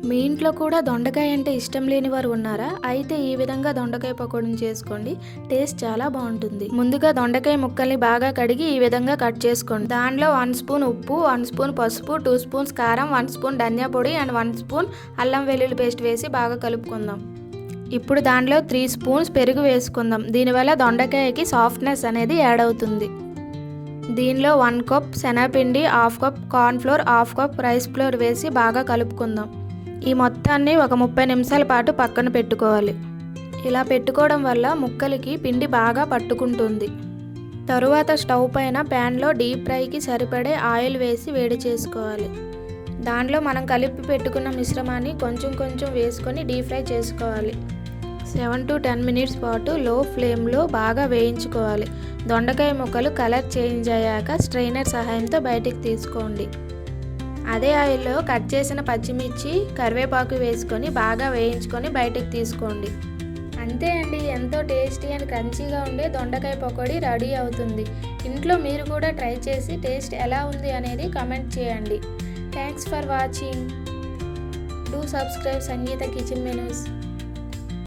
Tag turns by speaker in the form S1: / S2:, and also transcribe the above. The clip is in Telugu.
S1: మీ ఇంట్లో కూడా దొండకాయ అంటే ఇష్టం లేని వారు ఉన్నారా? అయితే ఈ విధంగా దొండకాయ పకోడీని చేసుకోండి. టేస్ట్ చాలా బాగుంటుంది. ముందుగా దొండకాయ ముక్కల్ని బాగా కడిగి ఈ విధంగా కట్ చేసుకోండి. దానిలో 1 స్పూన్ ఉప్పు, 1 స్పూన్ పసుపు, 2 స్పూన్స్ కారం, 1 స్పూన్ ధనియా పొడి అండ్ 1 స్పూన్ అల్లం వెల్లుల్లి పేస్ట్ వేసి బాగా కలుపుకుందాం. ఇప్పుడు దానిలో 3 స్పూన్స్ పెరుగు వేసుకుందాం. దీనివల్ల దొండకాయకి సాఫ్ట్నెస్ అనేది యాడ్ అవుతుంది. దీనిలో 1 కప్ శనగపిండి, 1/2 cup cornflour, 1/2 cup rice flour వేసి బాగా కలుపుకుందాం. ఈ మొత్తాన్ని ఒక 30 నిమిషాల పాటు పక్కన పెట్టుకోవాలి. ఇలా పెట్టుకోవడం వల్ల ముక్కలకి పిండి బాగా పట్టుకుంటుంది. తరువాత స్టవ్ పైన ప్యాన్లో డీప్ ఫ్రైకి సరిపడే ఆయిల్ వేసి వేడి చేసుకోవాలి. దాంట్లో మనం కలిపి పెట్టుకున్న మిశ్రమాన్ని కొంచెం కొంచెం వేసుకొని డీప్ ఫ్రై చేసుకోవాలి. 7 to 10 మినిట్స్ పాటు లో ఫ్లేమ్లో బాగా వేయించుకోవాలి. దొండకాయ ముక్కలు కలర్ చేంజ్ అయ్యాక స్ట్రైనర్ సహాయంతో బయటికి తీసుకోండి. అదే ఆయిల్లో కట్ చేసిన పచ్చిమిర్చి, కరివేపాకు వేసుకొని బాగా వేయించుకొని బయటికి తీసుకోండి. అంతే అండి, ఎంతో టేస్టీ అండ్ క్రంచీగా ఉండే దొండకాయ పకోడీ రెడీ అవుతుంది. ఇంట్లో మీరు కూడా ట్రై చేసి టేస్ట్ ఎలా ఉంది అనేది కామెంట్ చేయండి. Thanks for watching. Do subscribe Sangeetha kitchen menus.